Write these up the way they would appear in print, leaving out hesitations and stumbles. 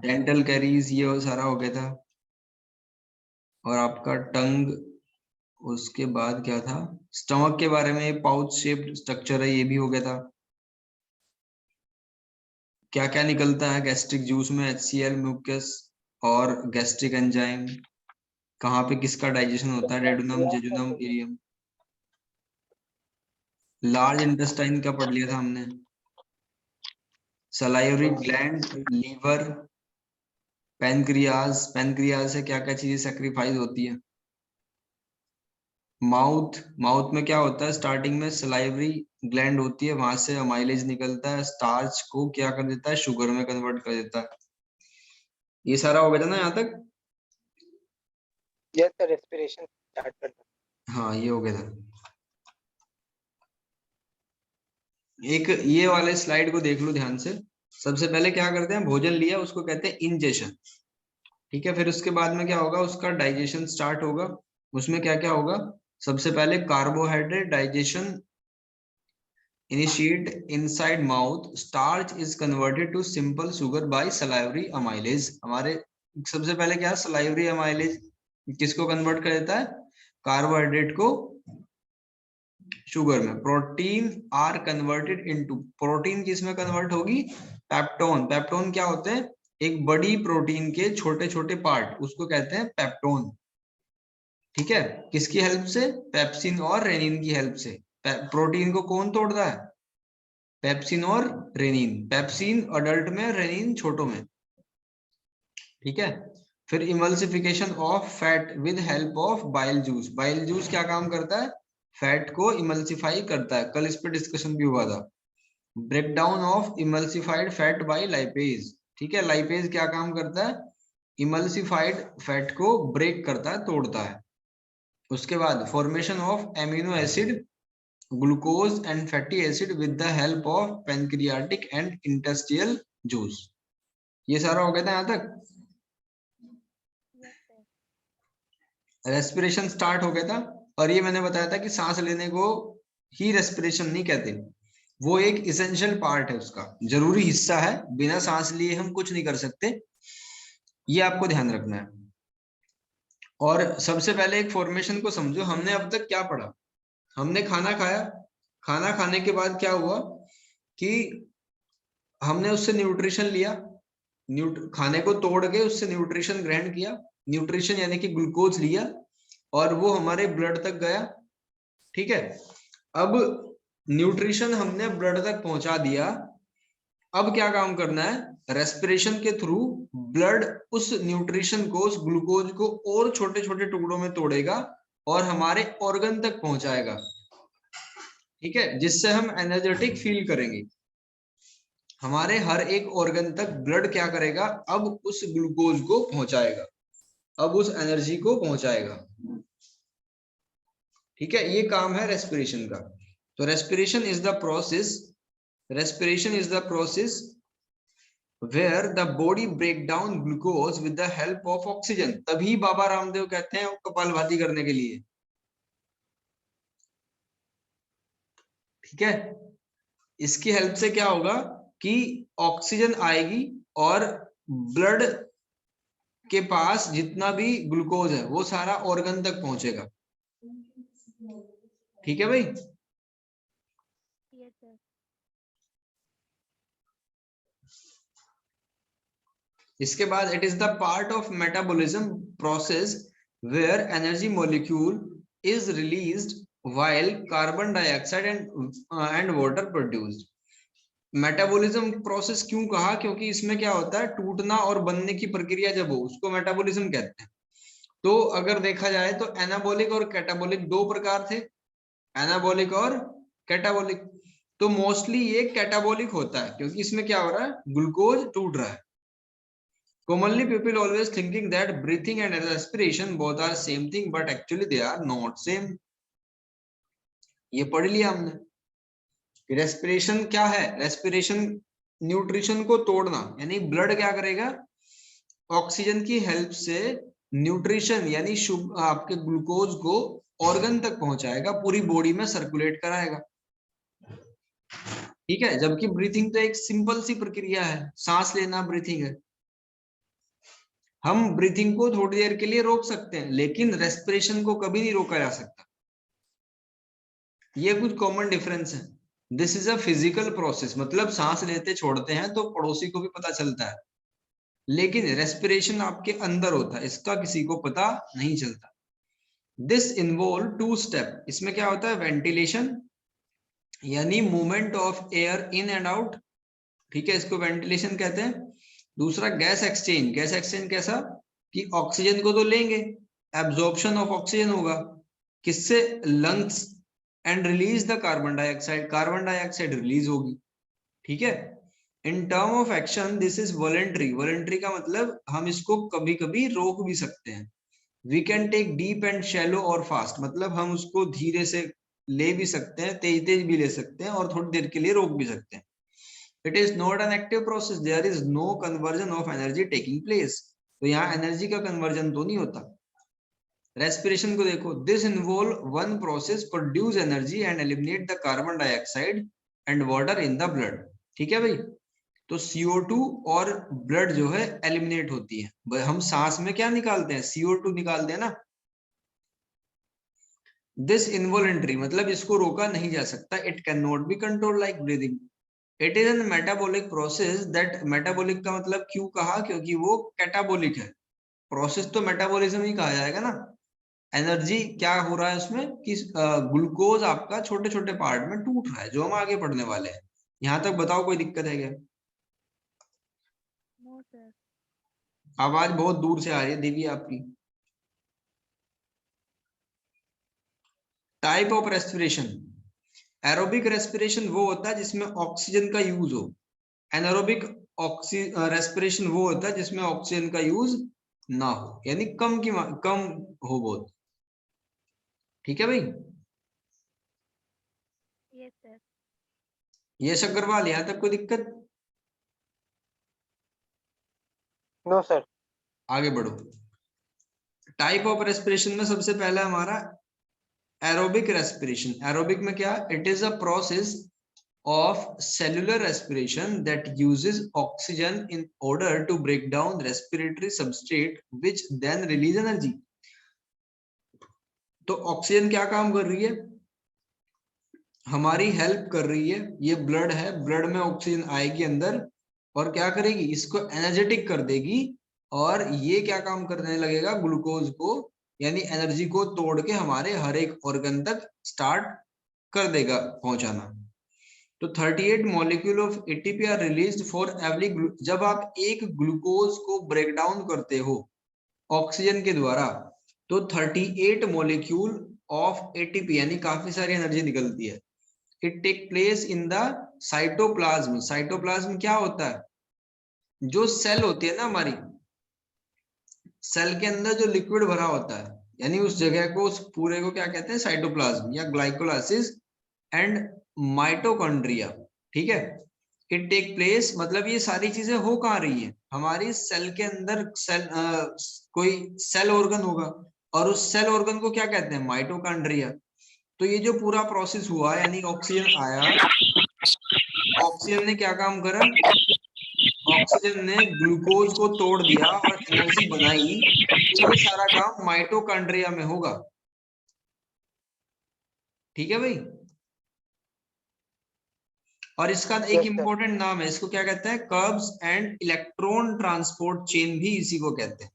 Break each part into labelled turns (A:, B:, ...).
A: Dental caries ये वो सारा हो गया था। और आपका टंग, उसके बाद क्या था, स्टमक के बारे में, पाउच शेप्ड स्ट्रक्चर है, ये भी हो गया था। क्या क्या निकलता है गैस्ट्रिक जूस में, HCl, म्यूकस और गैस्ट्रिक एंजाइम। कहाँ पे किसका डाइजेशन होता है, duodenum, jejunum, ileum. Large intestine का पढ़ लिया था हमने। Salivary gland, liver, pancreas, pancreas से क्या क्या चीजें सेक्रीफाइस होती है। माउथ, माउथ में क्या होता है, स्टार्टिंग में सलाइवरी ग्लैंड होती है, वहां से अमाइलेज निकलता है, स्टार्च को क्या कर देता है, शुगर में कन्वर्ट कर देता है। ये सारा हो गया था ना यहाँ तक।
B: यस सर, रेस्पिरेशन स्टार्ट करना।
A: हाँ ये हो गया था। एक ये वाले स्लाइड को देख लो ध्यान से। सबसे पहले क्या करते हैं, भोजन लिया उसको कहते हैं इंजेशन। ठीक है, फिर उसके बाद में क्या होगा, उसका डाइजेशन स्टार्ट होगा। उसमें क्या क्या होगा, सबसे पहले carbohydrate digestion initiate inside mouth, starch is converted to simple sugar by salivary amylase। हमारे सबसे पहले क्या, salivary amylase किसको कन्वर्ट कर देता है, कार्बोहाइड्रेट को शुगर में। Protein are converted into, protein किसमें कन्वर्ट होगी, पेप्टोन। पेप्टोन क्या होते हैं, एक बड़ी प्रोटीन के छोटे छोटे पार्ट, उसको कहते हैं पेप्टोन। ठीक है, किसकी हेल्प से, पेप्सिन और रेनिन की हेल्प से। प्रोटीन को कौन तोड़ता है, पेप्सिन और रेनिन। पेप्सिन अडल्ट में, रेनिन छोटों में। ठीक है, फिर emulsification of fat with help of bile juice. Bile juice क्या काम करता है, फैट को इमल्सिफाई करता है, कल इस पे डिस्कशन भी हुआ था। Breakdown of emulsified fat by lipase. ठीक है, लाइपेज क्या काम करता है, इमल्सिफाइड फैट को ब्रेक करता है, तोड़ता है। उसके बाद formation of amino acid, glucose and fatty acid with the help of pancreatic and intestinal juice. ये सारा हो गया था यहाँ तक। रेस्पिरेशन स्टार्ट हो गया था। और ये मैंने बताया था कि सांस लेने को ही रेस्पिरेशन नहीं कहते, वो एक इसेंशियल पार्ट है, उसका जरूरी हिस्सा है, बिना सांस लिए हम कुछ नहीं कर सकते, ये आपको ध्यान रखना है। और सबसे पहले एक फॉर्मेशन को समझो, हमने अब तक क्या पढ़ा, हमने खाना खाया, खाना खाने के बाद क्या हुआ कि हमने उससे न्यूट्रिशन लिया, खाने को तोड़ के उससे न्यूट्रिशन ग्रहण किया, न्यूट्रिशन यानी कि ग्लूकोज लिया, और वो हमारे ब्लड तक गया। ठीक है, अब न्यूट्रिशन हमने ब्लड तक पहुंचा दिया, अब क्या काम करना है, रेस्पिरेशन के थ्रू ब्लड उस न्यूट्रिशन को, उस ग्लूकोज को और छोटे छोटे टुकड़ों में तोड़ेगा और हमारे ऑर्गन तक पहुंचाएगा। ठीक है, जिससे हम एनर्जेटिक फील करेंगे। हमारे हर एक ऑर्गन तक ब्लड क्या करेगा, अब उस ग्लूकोज को पहुंचाएगा, अब उस एनर्जी को पहुंचाएगा। ठीक है, ये काम है रेस्पिरेशन का। तो respiration is the process, respiration is the process where the body break down glucose with the help of oxygen. तभी बाबा रामदेव कहते हैं कपालभाति करने के लिए। ठीक है, इसकी हेल्प से क्या होगा कि ऑक्सीजन आएगी और ब्लड के पास जितना भी ग्लूकोज है वो सारा ऑर्गन तक पहुंचेगा। ठीक है भाई। इसके बाद it is the part of metabolism process where energy molecule is released while carbon dioxide and water produced. Metabolism process क्यों कहा, क्योंकि इसमें क्या होता है, टूटना और बनने की प्रक्रिया जब हो उसको मेटाबॉलिज्म कहते हैं। तो अगर देखा जाए तो एनाबॉलिक और कैटाबॉलिक दो प्रकार थे, एनाबॉलिक और कैटाबॉलिक। तो मोस्टली ये कैटाबॉलिक होता है, क्योंकि इसमें क्या हो रहा है, ग्लूकोज टूट रहा है। Commonly people always thinking that breathing and respiration both are same thing, but actually they are not same। ये पढ़ लिया हमने। रेस्पिरेशन क्या है, रेस्पिरेशन न्यूट्रिशन को तोड़ना, यानी ब्लड क्या करेगा, ऑक्सीजन की हेल्प से न्यूट्रिशन यानी आपके ग्लूकोज को ऑर्गन तक पहुंचाएगा, पूरी बॉडी में सर्कुलेट कराएगा। ठीक है, जबकि ब्रीथिंग तो एक सिंपल सी प्रक्रिया है, सांस लेना ब्रीथिंग है। हम ब्रीथिंग को थोड़ी देर के लिए रोक सकते हैं, लेकिन रेस्पिरेशन को कभी नहीं रोका जा सकता। ये कुछ कॉमन डिफरेंस है। This is a physical process, मतलब सांस लेते छोड़ते हैं तो पड़ोसी को भी पता चलता है, लेकिन रेस्पिरेशन आपके अंदर होता है, इसका किसी को पता नहीं चलता। This involve 2 step. इसमें क्या होता है? वेंटिलेशन, यानी movement of air in and out, ठीक है, इसको वेंटिलेशन कहते हैं। दूसरा गैस एक्सचेंज। गैस एक्सचेंज कैसा? कि ऑक्सीजन को तो लेंगे, एब्जॉर्प्शन ऑफ ऑक्सीजन होगा, किससे? Lungs, and release the carbon dioxide, carbon dioxide release होगी, ठीक है। In term of action this is voluntary. Voluntary का मतलब हम इसको कभी कभी रोक भी सकते हैं। We can take deep and shallow और फास्ट, मतलब हम उसको धीरे से ले भी सकते हैं, तेज तेज भी ले सकते हैं, और थोड़ी देर के लिए रोक भी सकते हैं। It is not an active process, there is no conversion of energy taking place. तो यहाँ एनर्जी का कन्वर्जन तो नहीं होता। रेस्पिरेशन को देखो, this involve one process produce energy and eliminate the carbon dioxide and water in the blood, ठीक है भाई। तो CO2 और ब्लड जो है एलिमिनेट होती है। हम सांस में क्या निकालते हैं? CO2 निकालते हैं ना। दिस इनवॉलेंट्री, मतलब इसको रोका नहीं जा सकता। It can not be control like breathing. It is an metabolic process that, metabolic का मतलब क्यों कहा? क्योंकि वो कैटाबॉलिक है। प्रोसेस तो मेटाबॉलिज्म ही कहा जाएगा ना। एनर्जी क्या हो रहा है उसमें कि ग्लूकोज आपका छोटे छोटे पार्ट में टूट रहा है, जो हम आगे पढ़ने वाले हैं। यहाँ तक बताओ, कोई दिक्कत है क्या?
C: No sir.
A: आवाज बहुत दूर से आ रही है दीदी आपकी। Type of respiration. Aerobic respiration वो होता है जिसमें ऑक्सीजन का यूज हो। एनारोबिक रेस्पिरेशन वो होता है जिसमें ऑक्सीजन का यूज ना हो, यानी कम हो बहुत, ठीक है भाई।
C: Yes sir.
A: यश अग्रवाल, यहाँ तक कोई दिक्कत?
B: No sir.
A: आगे बढ़ो। टाइप ऑफ रेस्पिरेशन में सबसे पहला हमारा एरोबिक रेस्पिरेशन। एरोबिक में क्या? It is a process of cellular respiration that uses oxygen in order to break down respiratory substrate which then release energy। तो ऑक्सीजन क्या काम कर रही है? हमारी हेल्प कर रही है। ये ब्लड है, ब्लड में ऑक्सीजन आएगी अंदर और क्या करेगी? इसको एनर्जेटिक कर देगी, और ये क्या काम करने लगेगा? ग्लूकोज को, यानी एनर्जी को तोड़ के हमारे हर एक ऑर्गन तक स्टार्ट कर देगा पहुंचाना। तो 38 molecule of ATP are released for every. जब आप एक ग्लूकोज को ब्रेक डाउन करते हो ऑक्सीजन के द्वारा, तो 38 मॉलिक्यूल ऑफ एटीपी, यानी काफी सारी एनर्जी निकलती है। It take place in the cytoplasm. Cytoplasm क्या होता है? जो सेल होती है ना हमारी, सेल के अंदर जो लिक्विड भरा होता है, यानी उस जगह को, उस पूरे को क्या कहते हैं? साइटोप्लाज्म या ग्लाइकोलाइसिस एंड माइटोकॉन्ड्रिया, ठीक है। इट टेक प्लेस, मतलब ये सारी चीजें हो कहाँ रही है? हमारी सेल के अंदर। सेल कोई सेल ऑर्गन होगा, और उस सेल ऑर्गन को क्या कहते हैं? माइटोकॉन्ड्रिया। तो ये जो पूरा प्रोसेस हुआ, यानी ऑक्सीजन आया, ऑक्सीजन ने क्या काम करा? ऑक्सीजन ने ग्लूकोज को तोड़ दिया और एनर्जी बनाई। तो ये सारा काम माइटोकॉन्ड्रिया में होगा, ठीक है भाई। और इसका एक
B: Yes, sir.
A: इंपॉर्टेंट नाम है, इसको क्या कहते हैं? Curbs and electron transport chain भी इसी को कहते हैं,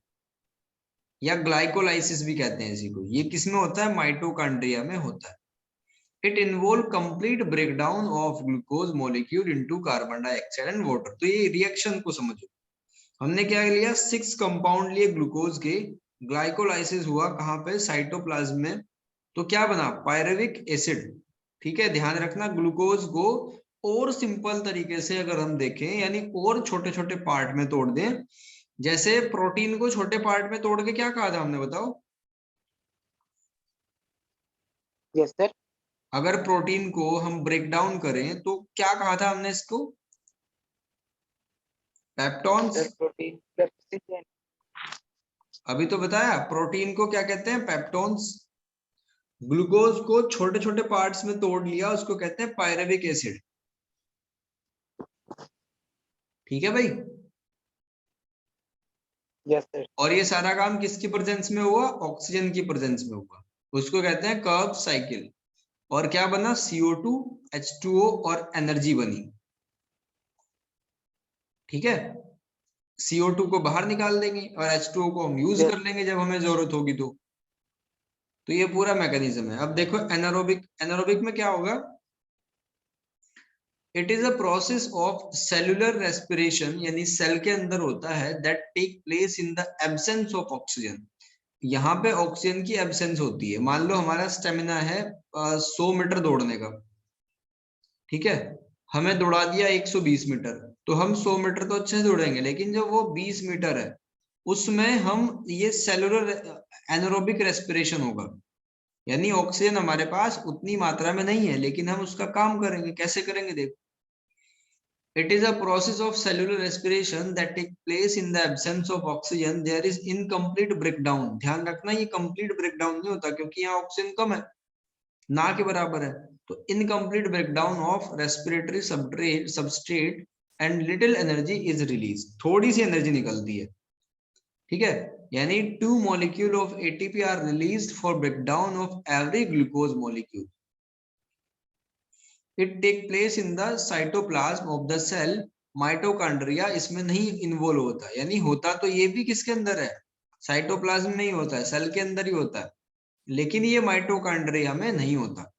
A: या ग्लाइकोलाइसिस भी कहते हैं इसी को। ये किसमें होता है? माइटोकॉन्ड्रिया में होता है। It involve complete breakdown of glucose molecule into carbon dioxide and water. तो ये रिएक्शन को समझो। हमने क्या लिया? 6 कंपाउंड लिए ग्लूकोज के, ग्लाइकोलाइसिस हुआ कहाँ पे? साइटोप्लाज्म में। तो क्या बना? पायरुविक एसिड, ठीक है। ध्यान रखना, ग्लूकोज को और सिंपल तरीके से अगर हम देखें, यानी और छोटे छोटे पार्ट में तोड़ दें, जैसे प्रोटीन को छोटे पार्ट में तोड़ के क्या कहा था हमने? बताओ।
B: Yes, sir.
A: अगर प्रोटीन को हम ब्रेक डाउन करें तो क्या कहा था हमने इसको? पेप्टॉन्स।
B: Sir, protein, pepsin,
A: अभी तो बताया, प्रोटीन को क्या कहते हैं? पेप्टॉन्स। ग्लूकोज को छोटे छोटे पार्ट्स में तोड़ लिया, उसको कहते हैं पायरुविक एसिड, ठीक है भाई।
B: Yes, sir.
A: और ये सारा काम किसकी प्रेजेंस में हुआ? ऑक्सीजन की प्रेजेंस में हुआ। उसको कहते हैं कर्व साइकिल। और क्या बना? CO2, H2O और एनर्जी बनी। ठीक है, CO2 को बाहर निकाल देंगे और H2O को हम यूज
B: Yes.
A: कर लेंगे जब हमें जरूरत होगी तो ये पूरा मैकेनिज्म है। अब देखो एनारोबिक, एनारोबिक में क्या होगा? It is a process of cellular respiration, यानी सेल के अंदर होता है, that take place in the absence of oxygen. यहाँ पे ऑक्सीजन की एब्सेंस होती है। मान लो हमारा स्टेमिना है 100 मीटर दौड़ने का, ठीक है, हमें दौड़ा दिया 120 मीटर, तो हम 100 मीटर तो अच्छे से दौड़ेंगे, लेकिन जब वो 20 मीटर है उसमें हम ये सेलुलर एनारोबिक रेस्पिरेशन होगा, यानी ऑक्सीजन हमारे पास उतनी मात्रा में नहीं है, लेकिन हम उसका काम करेंगे। कैसे करेंगे? देखो, it is a process of cellular respiration that take place in the absence of oxygen. There is incomplete breakdown. ध्यान रखना, ये complete breakdown नहीं होता, क्योंकि यहाँ ऑक्सीजन कम है, ना के बराबर है। तो incomplete breakdown of respiratory substrate and little energy is released. थोड़ी सी एनर्जी निकलती है, ठीक है, यानी 2 molecule of ATP are released for breakdown of every glucose molecule. It take place in the cytoplasm of the cell. Mitochondria इसमें नहीं involve होता, यानी होता तो ये भी किसके अंदर है? साइटोप्लाज्म में ही होता है, सेल के अंदर ही होता है, लेकिन ये माइटोकॉन्ड्रिया में नहीं होता।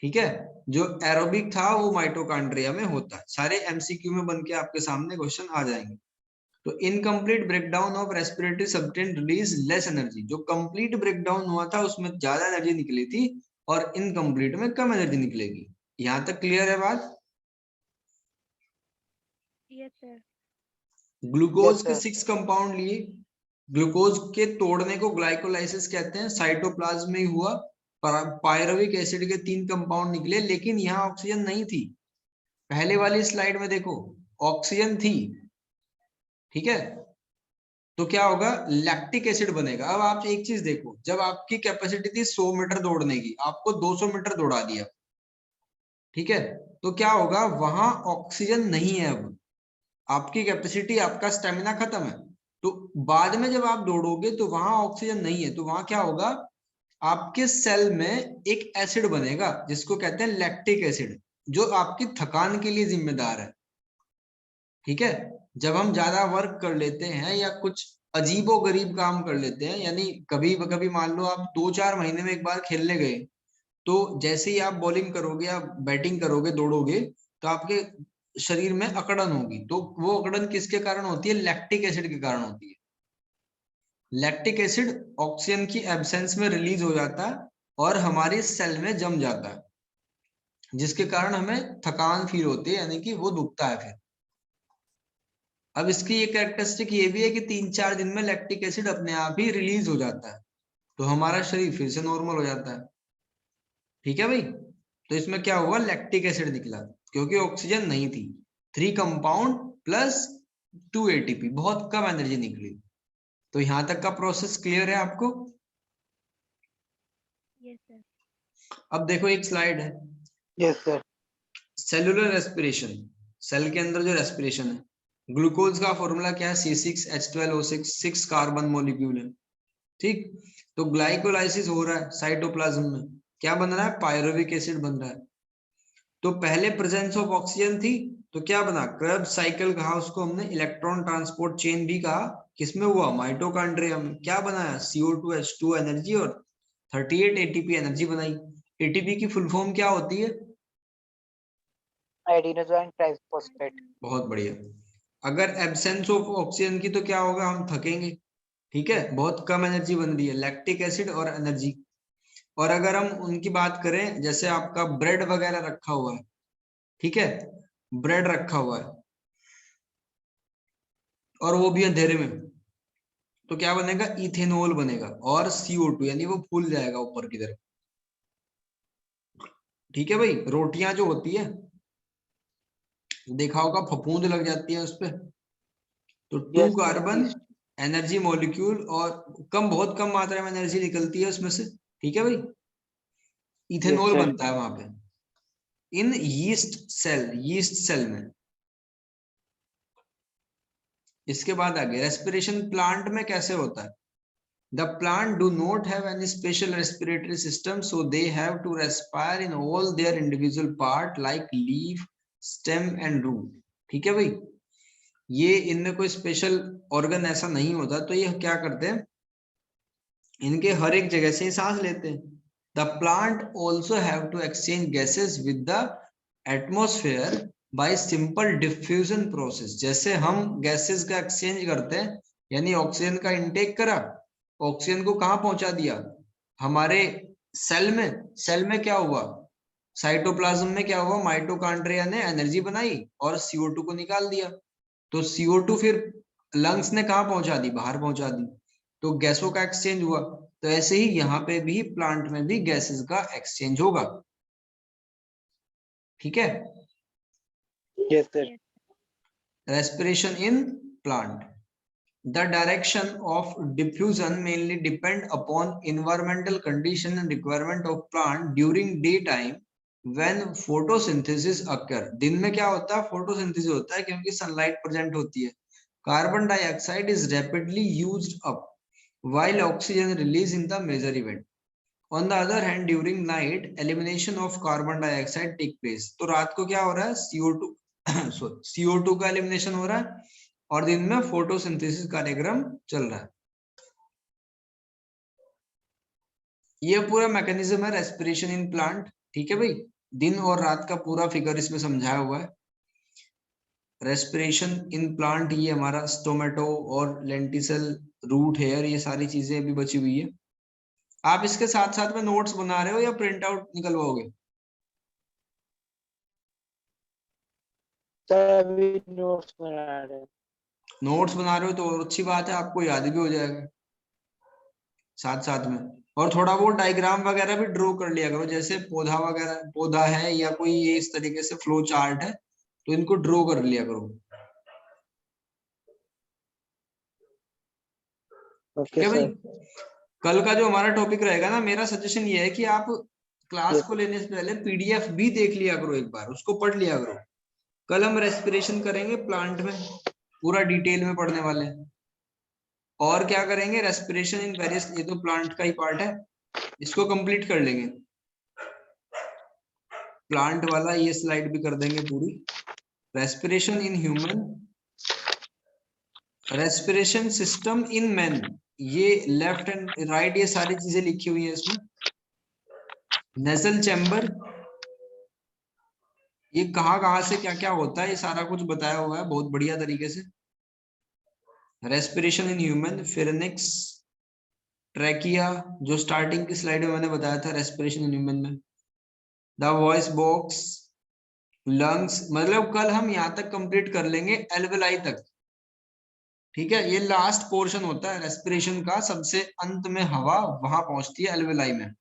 A: ठीक है, जो एरोबिक था वो माइटोकॉन्ड्रिया में होता है। सारे MCQ में बन के आपके सामने क्वेश्चन आ जाएंगे। तो incomplete breakdown of respiratory substance release less energy. जो कंप्लीट ब्रेकडाउन हुआ था उसमें ज्यादा एनर्जी निकली थी, और इनकम्प्लीट में कम एनर्जी निकलेगी। यहां तक क्लियर है बात?
C: Yes, sir.
A: ग्लूकोज
B: Yes,
A: के
B: sir.
A: 6 कंपाउंड लिए, ग्लूकोज के तोड़ने को ग्लाइकोलाइसिस कहते हैं, साइटोप्लाज्म में ही हुआ। पायरुविक एसिड के 3 कंपाउंड निकले, लेकिन यहाँ ऑक्सीजन नहीं थी। पहले वाली स्लाइड में देखो ऑक्सीजन थी, ठीक है, तो क्या होगा? लैक्टिक एसिड बनेगा। अब आप एक चीज देखो, जब आपकी कैपेसिटी थी 100 मीटर दौड़ने की, आपको 200 मीटर दौड़ा दिया, ठीक है, तो क्या होगा? वहां ऑक्सीजन नहीं है। अब आपकी कैपेसिटी, आपका स्टेमिना खत्म है, तो बाद में जब आप दौड़ोगे तो वहां ऑक्सीजन नहीं है, तो वहां क्या होगा? आपके सेल में एक एसिड बनेगा जिसको कहते हैं लैक्टिक एसिड, जो आपकी थकान के लिए जिम्मेदार है। ठीक है, जब हम ज्यादा वर्क कर लेते हैं या कुछ अजीबो गरीब काम कर लेते हैं, यानी कभी कभी मान लो आप 2-4 महीने में एक बार खेलने गए, तो जैसे ही आप बॉलिंग करोगे या बैटिंग करोगे, दौड़ोगे, तो आपके शरीर में अकड़न होगी। तो वो अकड़न किसके कारण होती है? लैक्टिक एसिड के कारण होती है। लैक्टिक एसिड ऑक्सीजन की एब्सेंस में रिलीज हो जाता है और हमारी सेल में जम जाता है, जिसके कारण हमें थकान फील होती है, यानी कि वो दुखता है फिर। अब इसकी ये कैरेक्टरिस्टिक ये भी है कि 3-4 दिन में लैक्टिक एसिड अपने आप ही रिलीज हो जाता है, तो हमारा शरीर फिर से नॉर्मल हो जाता है। ठीक है भाई, तो इसमें क्या हुआ? लैक्टिक एसिड निकला, क्योंकि ऑक्सीजन नहीं थी। 3 कंपाउंड प्लस 2 ATP, बहुत कम एनर्जी निकली। तो यहां तक का प्रोसेस क्लियर है आपको?
C: Yes, sir.
A: अब देखो एक स्लाइड है,
B: Yes, sir.
A: Cellular respiration. Cell के अंदर जो रेस्पिरेशन है, ग्लूकोज का फॉर्मूला क्या है? C6H12O6, 6 कार्बन मॉलिक्यूल है, ठीक। तो ग्लाइकोलाइसिस हो रहा है साइटोप्लाज्म में, क्या बन रहा है? पायरुविक एसिड बन रहा है। तो पहले प्रेजेंस ऑफ ऑक्सीजन थी, तो क्या बना? क्रेब्स साइकिल कहा उसको हमने, इलेक्ट्रॉन ट्रांसपोर्ट चेन भी कहा। किसमें हुआ? माइटोकॉन्ड्रिया में। क्या बनाया? CO2 H2 एनर्जी और 38 ATP एनर्जी बनाई। ATP की फुल फॉर्म क्या होती है?
B: Adenosine triphosphate.
A: बहुत बढ़िया। अगर एब्सेंस ऑफ ऑक्सीजन की तो क्या होगा? हम थकेंगे, ठीक है, बहुत कम एनर्जी बन रही है, लैक्टिक एसिड और एनर्जी। और अगर हम उनकी बात करें, जैसे आपका ब्रेड वगैरह रखा हुआ है, ठीक है, ब्रेड रखा हुआ है और वो भी अंधेरे में, तो क्या बनेगा? इथेनॉल बनेगा और CO2, यानी वो फूल जाएगा ऊपर की तरफ। ठीक है भाई, रोटियां जो होती है, देखा होगा फफूंद लग जाती है उस पे, तो 2
B: Yes, sir.
A: Carbon
B: Yeast.
A: Energy molecule और कम, बहुत कम मात्रा में एनर्जी निकलती है उसमें से। ठीक है भाई,
B: Yes,
A: इथेनॉल
B: sir.
A: बनता है वहां पे, इन यीस्ट सेल में। इसके बाद आगे रेस्पिरेशन प्लांट में कैसे होता है? The plant do not have any special respiratory system, so they have to respire in all their individual part like leaf, stem and root. ठीक है भाई, ये इनमें कोई स्पेशल ऑर्गन ऐसा नहीं होता, तो ये क्या करते हैं, इनके हर एक जगह से ही सांस लेते हैं. The plant also have to exchange gases with the atmosphere by simple diffusion process. जैसे हम गैसेस का एक्सचेंज करते हैं, यानी ऑक्सीजन का इनटेक करा, ऑक्सीजन को कहाँ पहुंचा दिया, हमारे सेल में क्या हुआ, साइटोप्लाज्म में क्या हुआ, माइटोकॉन्ड्रिया ने एनर्जी बनाई और CO2 को निकाल दिया, तो CO2 फिर लंग्स ने कहाँ पहुंचा दी, बाहर पहुंचा दी, तो गैसों का एक्सचेंज हुआ. तो ऐसे ही यहाँ पे भी प्लांट में भी गैसेस का एक्सचेंज होगा. ठीक है.
B: Yes, sir.
A: Respiration in plant. The direction of diffusion mainly depend upon environmental condition and requirement of plant during daytime when photosynthesis occur. दिन में क्या होता है, photosynthesis होता है, क्योंकि sunlight present होती है. Carbon dioxide is rapidly used up while oxygen released in the major event. On the other hand, during night elimination of carbon dioxide take place. तो रात को क्या हो रहा है, CO2 CO2 का एलिमिनेशन हो रहा है और दिन में फोटोसिंथेसिस कार्यक्रम चल रहा है. ये पूरा मैकेनिज्म है रेस्पिरेशन इन प्लांट. ठीक है भाई, दिन और रात का पूरा फिगर इसमें समझाया हुआ है. रेस्पिरेशन इन प्लांट, ये हमारा स्टोमेटो और लेंटिसल, रूट हेयर, ये सारी चीजें अभी बची हुई है. आप इसके साथ साथ में नोट्स बना रहे हो या प्रिंट आउट निकलवाओगे?
B: अभी नोट्स बना रहे हैं.
A: नोट्स बना रहे हो तो और अच्छी बात है, आपको याद भी हो जाएगा साथ साथ में. और थोड़ा वो डायग्राम वगैरह भी ड्रॉ कर लिया करो, जैसे पौधा वगैरह, पौधा है या कोई ये इस तरीके से फ्लो चार्ट है, तो इनको ड्रॉ कर लिया करो.
B: ओके
A: भाई,
B: सर.
A: कल का जो हमारा टॉपिक रहेगा ना, मेरा सजेशन ये है कि आप क्लास को लेने से पहले PDF भी देख लिया करो, एक बार उसको पढ़ लिया करो. कल हम रेस्पिरेशन करेंगे प्लांट में, पूरा डिटेल में पढ़ने वाले हैं. और क्या करेंगे, रेस्पिरेशन इन वेरियस, ये तो प्लांट का ही पार्ट है, इसको कंप्लीट कर लेंगे. प्लांट वाला ये स्लाइड भी कर देंगे पूरी. Respiration in human, respiration system in man, ये लेफ्ट एंड राइट, ये सारी चीजें लिखी हुई है इसमें. नेजल चैम्बर, ये कहाँ से क्या क्या होता है, ये सारा कुछ बताया हुआ है बहुत बढ़िया तरीके से. रेस्पिरेशन इन ह्यूमन, फिरनिक्स, ट्रैकिया, जो स्टार्टिंग की स्लाइड में मैंने बताया था रेस्पिरेशन इन ह्यूमन में. द वॉइस बॉक्स, लंग्स, मतलब कल हम यहाँ तक कंप्लीट कर लेंगे एल्वेलाई तक. ठीक है, ये लास्ट पोर्शन होता है रेस्पिरेशन का, सबसे अंत में हवा वहां पहुंचती है एल्वेलाई में.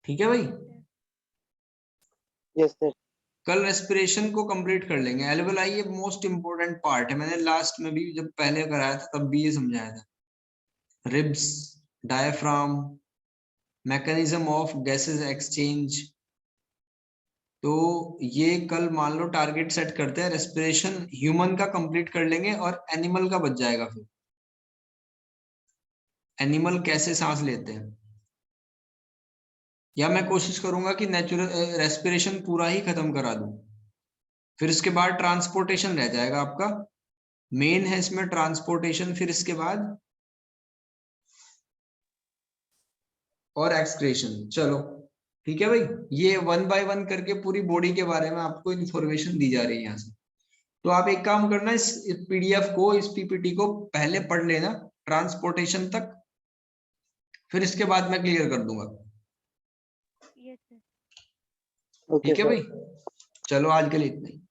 A: ठीक है भाई.
B: Yes sir.
A: कल रेस्पिरेशन को कंप्लीट कर लेंगे. एल्वेलाई ये मोस्ट इंपोर्टेंट पार्ट है, मैंने लास्ट में भी जब पहले कराया था तब भी ये समझाया था. Ribs, diaphragm, mechanism of gases exchange. तो ये कल मान लो टारगेट सेट करते हैं, रेस्पिरेशन ह्यूमन का कंप्लीट कर लेंगे और एनिमल का बच जाएगा. फिर एनिमल कैसे सांस लेते हैं, या मैं कोशिश करूंगा कि नेचुरल रेस्पिरेशन पूरा ही खत्म करा दूं. फिर इसके बाद ट्रांसपोर्टेशन रह जाएगा आपका, मेन है इसमें ट्रांसपोर्टेशन, फिर इसके बाद और एक्सक्रेशन. चलो ठीक है भाई, ये 1 बाय 1 करके पूरी बॉडी के बारे में आपको इंफॉर्मेशन दी जा रही है यहाँ से. तो आप एक काम करना, इस PDF को, इस PPT को पहले पढ़ लेना ट्रांसपोर्टेशन तक, फिर इसके बाद मैं क्लियर कर दूंगा. ठीक है भाई, चलो आज के लिए इतना ही.